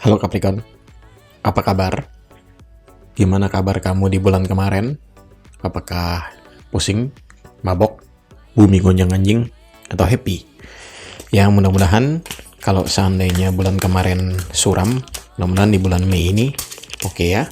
Halo Capricorn, apa kabar? Gimana kabar kamu di bulan kemarin? Apakah pusing, mabok, bumi gonjang-ganjing, atau happy? Ya mudah-mudahan kalau seandainya bulan kemarin suram, mudah-mudahan di bulan Mei ini oke ya.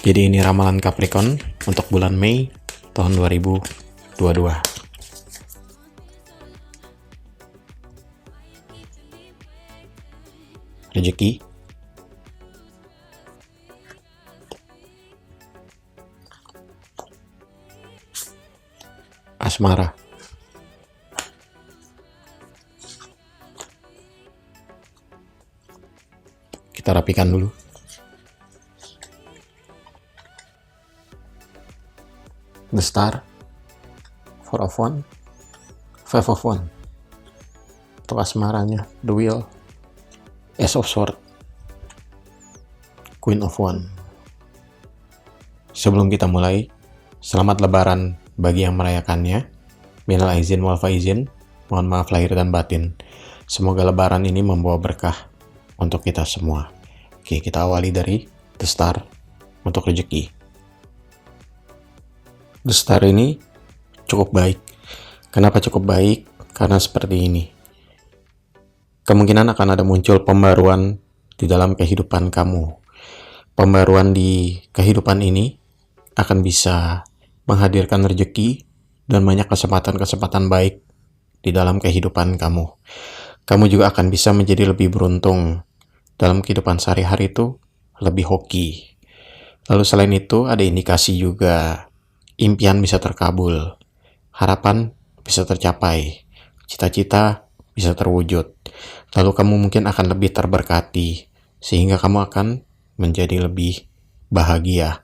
Jadi ini ramalan Capricorn untuk bulan Mei tahun 2022. Rezeki, asmara, kita rapikan dulu. The Star, Four of One, Five of One. Untuk asmaranya, The Wheel, Ace of Sword, Queen of One. Sebelum kita mulai, selamat lebaran bagi yang merayakannya. Minal aizin wal faizin, mohon maaf lahir dan batin. Semoga lebaran ini membawa berkah untuk kita semua. Oke, kita awali dari The Star untuk rezeki. The Star ini cukup baik. Kenapa cukup baik? Karena seperti ini. Kemungkinan akan ada muncul pembaruan di dalam kehidupan kamu. Pembaruan di kehidupan ini akan bisa menghadirkan rezeki dan banyak kesempatan-kesempatan baik di dalam kehidupan kamu. Kamu juga akan bisa menjadi lebih beruntung dalam kehidupan sehari-hari itu, lebih hoki. Lalu selain itu ada indikasi juga impian bisa terkabul, harapan bisa tercapai, cita-cita bisa terwujud. Lalu kamu mungkin akan lebih terberkati, sehingga kamu akan menjadi lebih bahagia.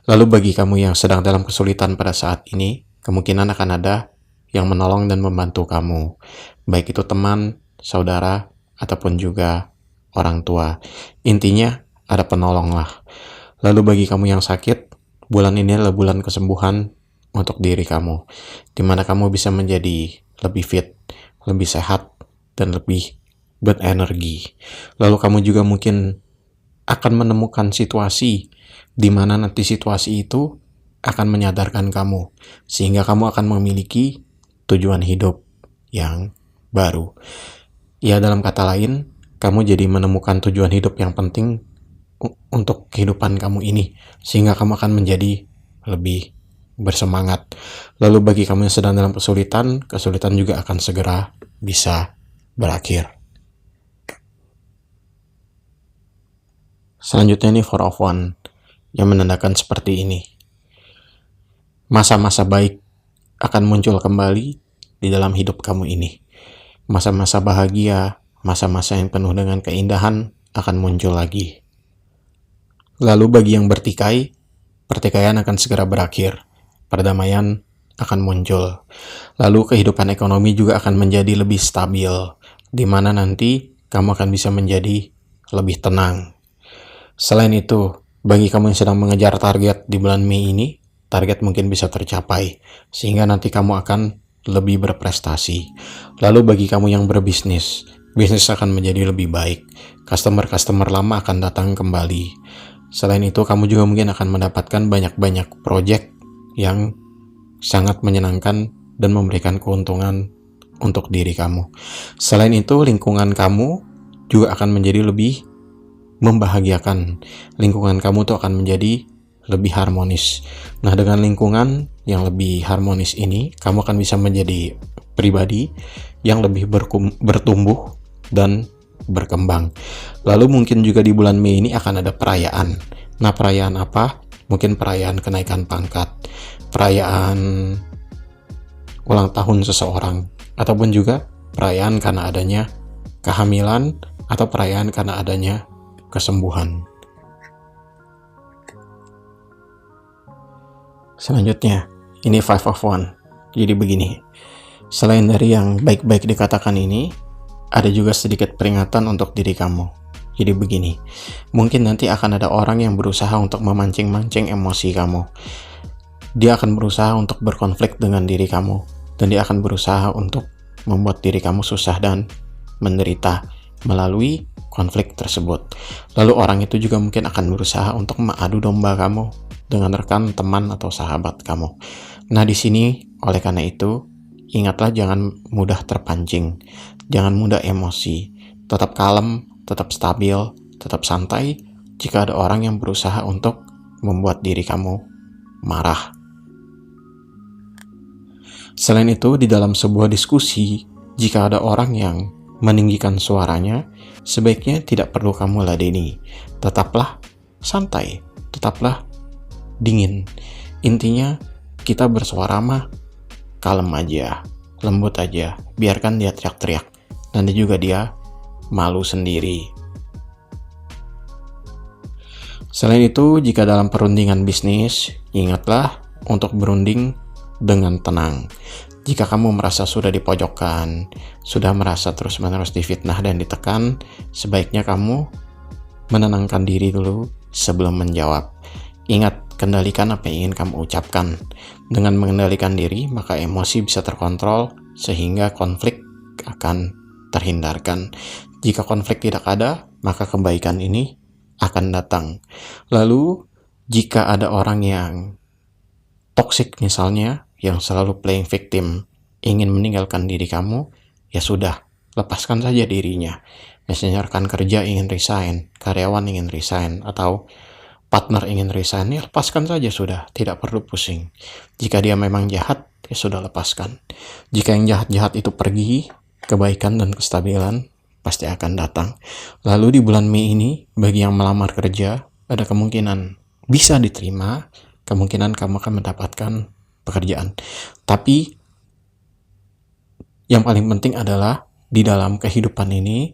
Lalu bagi kamu yang sedang dalam kesulitan pada saat ini, kemungkinan akan ada yang menolong dan membantu kamu. Baik itu teman, saudara, ataupun juga orang tua. Intinya ada penolong lah. Lalu bagi kamu yang sakit, bulan ini adalah bulan kesembuhan untuk diri kamu, dimana kamu bisa menjadi lebih fit, lebih sehat, dan lebih berenergi. Lalu kamu juga mungkin akan menemukan situasi di mana nanti situasi itu akan menyadarkan kamu, sehingga kamu akan memiliki tujuan hidup yang baru. Ya, dalam kata lain, kamu jadi menemukan tujuan hidup yang penting untuk kehidupan kamu ini, sehingga kamu akan menjadi lebih bersemangat. Lalu bagi kamu yang sedang dalam kesulitan juga akan segera bisa berakhir. Selanjutnya ini Four of One yang menandakan seperti ini. Masa-masa baik akan muncul kembali di dalam hidup kamu ini. Masa-masa bahagia, masa-masa yang penuh dengan keindahan akan muncul lagi. Lalu bagi yang bertikai, pertikaian akan segera berakhir. Perdamaian akan muncul. Lalu kehidupan ekonomi juga akan menjadi lebih stabil, di mana nanti kamu akan bisa menjadi lebih tenang. Selain itu, bagi kamu yang sedang mengejar target di bulan Mei ini, target mungkin bisa tercapai, sehingga nanti kamu akan lebih berprestasi. Lalu bagi kamu yang berbisnis, bisnis akan menjadi lebih baik. Customer-customer lama akan datang kembali. Selain itu, kamu juga mungkin akan mendapatkan banyak-banyak project yang sangat menyenangkan dan memberikan keuntungan untuk diri kamu. Selain itu, lingkungan kamu juga akan menjadi lebih membahagiakan. Lingkungan kamu tuh akan menjadi lebih harmonis. Nah, dengan lingkungan yang lebih harmonis ini, kamu akan bisa menjadi pribadi yang lebih bertumbuh dan berkembang. Lalu mungkin juga di bulan Mei ini akan ada perayaan. Nah, perayaan apa? Mungkin perayaan kenaikan pangkat, perayaan ulang tahun seseorang, ataupun juga perayaan karena adanya kehamilan atau perayaan karena adanya kesembuhan. Selanjutnya, ini Five of One. Jadi begini, selain dari yang baik-baik dikatakan ini, ada juga sedikit peringatan untuk diri kamu. Jadi begini, mungkin nanti akan ada orang yang berusaha untuk memancing-mancing emosi kamu. Dia akan berusaha untuk berkonflik dengan diri kamu, dan dia akan berusaha untuk membuat diri kamu susah dan menderita melalui konflik tersebut. Lalu orang itu juga mungkin akan berusaha untuk mengadu domba kamu dengan rekan, teman, atau sahabat kamu. Nah, di sini oleh karena itu, ingatlah jangan mudah terpancing, jangan mudah emosi, tetap kalem, tetap stabil, tetap santai jika ada orang yang berusaha untuk membuat diri kamu marah. Selain itu, di dalam sebuah diskusi, jika ada orang yang meninggikan suaranya, sebaiknya tidak perlu kamu ladeni. Tetaplah santai, tetaplah dingin. Intinya, kita bersuara mah kalem aja, lembut aja, biarkan dia teriak-teriak. Nanti juga dia malu sendiri. Selain itu, jika dalam perundingan bisnis, ingatlah untuk berunding dengan tenang. Jika kamu merasa sudah dipojokkan, sudah merasa terus-menerus difitnah dan ditekan, sebaiknya kamu menenangkan diri dulu sebelum menjawab. Ingat, kendalikan apa yang ingin kamu ucapkan. Dengan mengendalikan diri, maka emosi bisa terkontrol sehingga konflik akan terhindarkan. Jika konflik tidak ada, maka kebaikan ini akan datang. Lalu, jika ada orang yang toksik misalnya, yang selalu playing victim, ingin meninggalkan diri kamu, ya sudah, lepaskan saja dirinya. Misalnya rekan kerja ingin resign, karyawan ingin resign, atau partner ingin resign, ya lepaskan saja sudah, tidak perlu pusing. Jika dia memang jahat, ya sudah lepaskan. Jika yang jahat-jahat itu pergi, kebaikan dan kestabilan pasti akan datang. Lalu di bulan Mei ini, bagi yang melamar kerja, ada kemungkinan bisa diterima, kemungkinan kamu akan mendapatkan pekerjaan. Tapi yang paling penting adalah di dalam kehidupan ini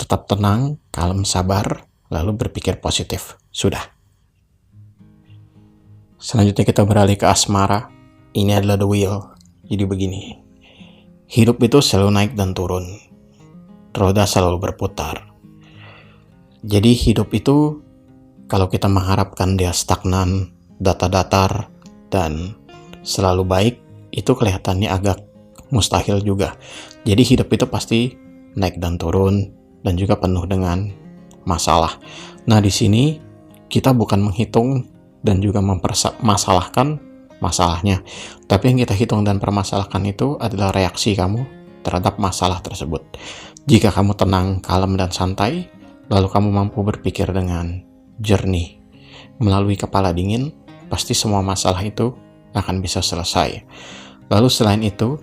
tetap tenang, kalem, sabar, lalu berpikir positif. Sudah. Selanjutnya kita beralih ke asmara. Ini adalah the wheel. Jadi begini. Hidup itu selalu naik dan turun. Roda selalu berputar. Jadi hidup itu kalau kita mengharapkan dia stagnan, datar-datar, dan selalu baik, itu kelihatannya agak mustahil juga. Jadi hidup itu pasti naik dan turun dan juga penuh dengan masalah. Nah, di sini kita bukan menghitung dan juga mempermasalahkan masalahnya, tapi yang kita hitung dan permasalahkan itu adalah reaksi kamu terhadap masalah tersebut. Jika kamu tenang, kalem, dan santai, lalu kamu mampu berpikir dengan jernih melalui kepala dingin, pasti semua masalah itu akan bisa selesai. Lalu selain itu,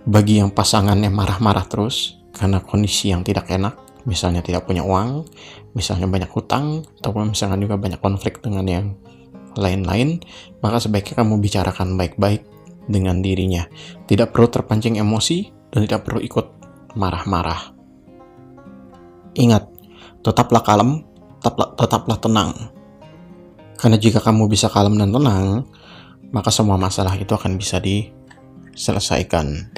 bagi yang pasangannya marah-marah terus karena kondisi yang tidak enak, misalnya tidak punya uang, misalnya banyak hutang, ataupun misalnya juga banyak konflik dengan yang lain-lain, maka sebaiknya kamu bicarakan baik-baik dengan dirinya. Tidak perlu terpancing emosi dan tidak perlu ikut marah-marah. Ingat, tetaplah kalem, tetaplah tenang. Karena jika kamu bisa kalem dan tenang, maka semua masalah itu akan bisa diselesaikan.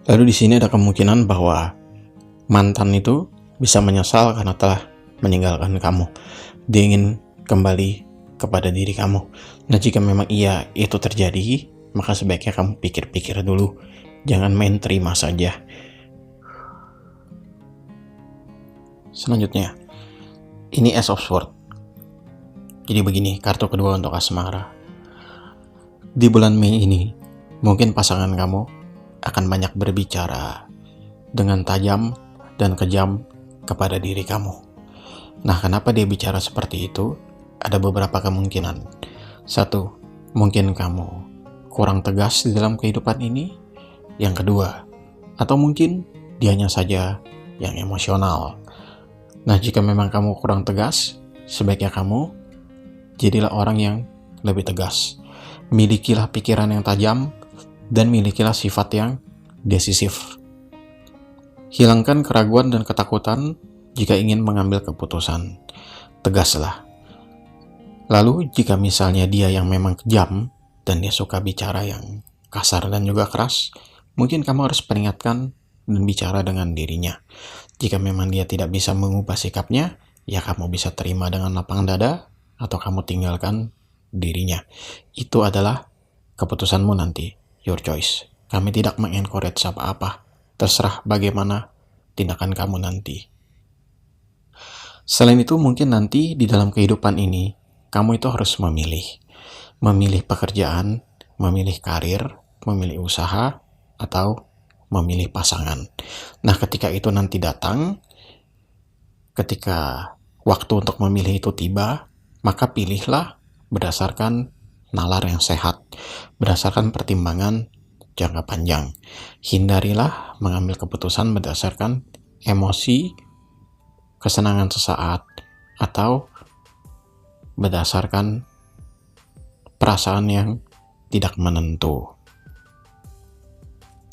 Lalu di sini ada kemungkinan bahwa mantan itu bisa menyesal karena telah meninggalkan kamu. Dia ingin kembali kepada diri kamu. Nah, jika memang iya itu terjadi, maka sebaiknya kamu pikir-pikir dulu. Jangan main terima saja. Selanjutnya, ini Ace of Swords. Jadi begini, kartu kedua untuk asmara. Di bulan Mei ini, mungkin pasangan kamu akan banyak berbicara dengan tajam dan kejam kepada diri kamu. Nah, kenapa dia bicara seperti itu? Ada beberapa kemungkinan. Satu, mungkin kamu kurang tegas di dalam kehidupan ini. Yang kedua, atau mungkin dianya saja yang emosional. Nah, jika memang kamu kurang tegas, sebaiknya kamu jadilah orang yang lebih tegas. Milikilah pikiran yang tajam dan milikilah sifat yang decisif. Hilangkan keraguan dan ketakutan jika ingin mengambil keputusan. Tegaslah. Lalu jika misalnya dia yang memang kejam dan dia suka bicara yang kasar dan juga keras, mungkin kamu harus peringatkan dan bicara dengan dirinya. Jika memang dia tidak bisa mengubah sikapnya, ya kamu bisa terima dengan lapang dada, atau kamu tinggalkan dirinya. Itu adalah keputusanmu nanti, your choice. Kami tidak mengencourage apa-apa. Terserah bagaimana tindakan kamu nanti. Selain itu, mungkin nanti di dalam kehidupan ini, kamu itu harus memilih. Memilih pekerjaan, memilih karir, memilih usaha, atau memilih pasangan. Nah, ketika itu nanti datang, ketika waktu untuk memilih itu tiba, maka pilihlah berdasarkan nalar yang sehat, berdasarkan pertimbangan jangka panjang. Hindarilah mengambil keputusan berdasarkan emosi, kesenangan sesaat, atau berdasarkan perasaan yang tidak menentu.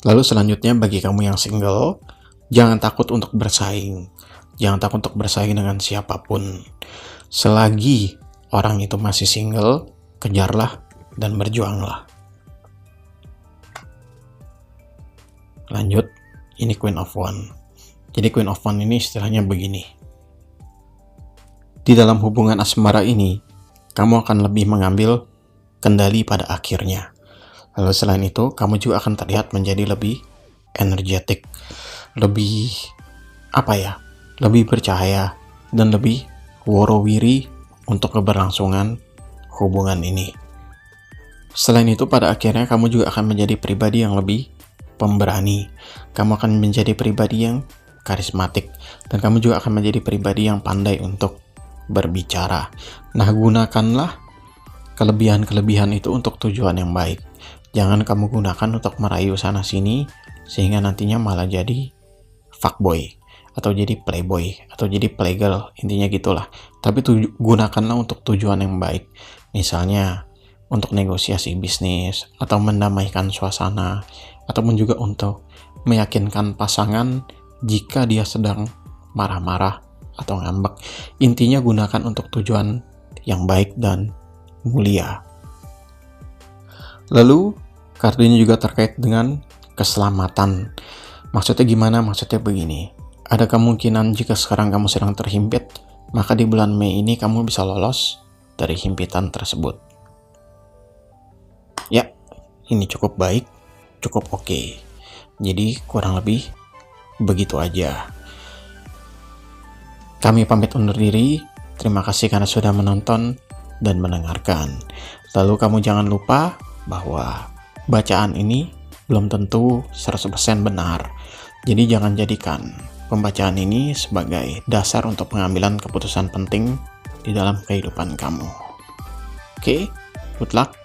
Lalu selanjutnya, bagi kamu yang single, jangan takut untuk bersaing. Jangan takut untuk bersaing dengan siapapun. Selagi orang itu masih single, kejarlah dan berjuanglah. Lanjut, ini Queen of Wands. Jadi Queen of Wands ini istilahnya begini. Di dalam hubungan asmara ini, kamu akan lebih mengambil kendali pada akhirnya. Lalu selain itu, kamu juga akan terlihat menjadi lebih energetik, lebih lebih bercahaya, dan lebih worowiri untuk keberlangsungan hubungan ini. Selain itu, pada akhirnya kamu juga akan menjadi pribadi yang lebih pemberani. Kamu akan menjadi pribadi yang karismatik, dan kamu juga akan menjadi pribadi yang pandai untuk berbicara. Nah, gunakanlah kelebihan-kelebihan itu untuk tujuan yang baik. Jangan kamu gunakan untuk merayu sana-sini, sehingga nantinya malah jadi fuckboy, atau jadi playboy, atau jadi playgirl, intinya gitulah. Tapi gunakanlah untuk tujuan yang baik. Misalnya, untuk negosiasi bisnis, atau mendamaikan suasana, ataupun juga untuk meyakinkan pasangan jika dia sedang marah-marah atau ngambek. Intinya gunakan untuk tujuan yang baik dan mulia. Lalu, kartu ini juga terkait dengan keselamatan. Maksudnya gimana? Maksudnya begini. Ada kemungkinan jika sekarang kamu sedang terhimpit, maka di bulan Mei ini kamu bisa lolos dari himpitan tersebut. Ya, ini cukup baik, cukup oke. Jadi kurang lebih begitu aja. Kami pamit undur diri. Terima kasih karena sudah menonton dan mendengarkan. Lalu kamu jangan lupa bahwa bacaan ini belum tentu 100% benar. Jadi jangan jadikan pembacaan ini sebagai dasar untuk pengambilan keputusan penting di dalam kehidupan kamu. Oke, good luck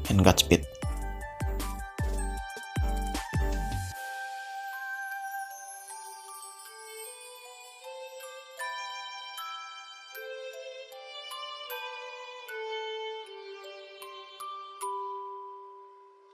and Godspeed.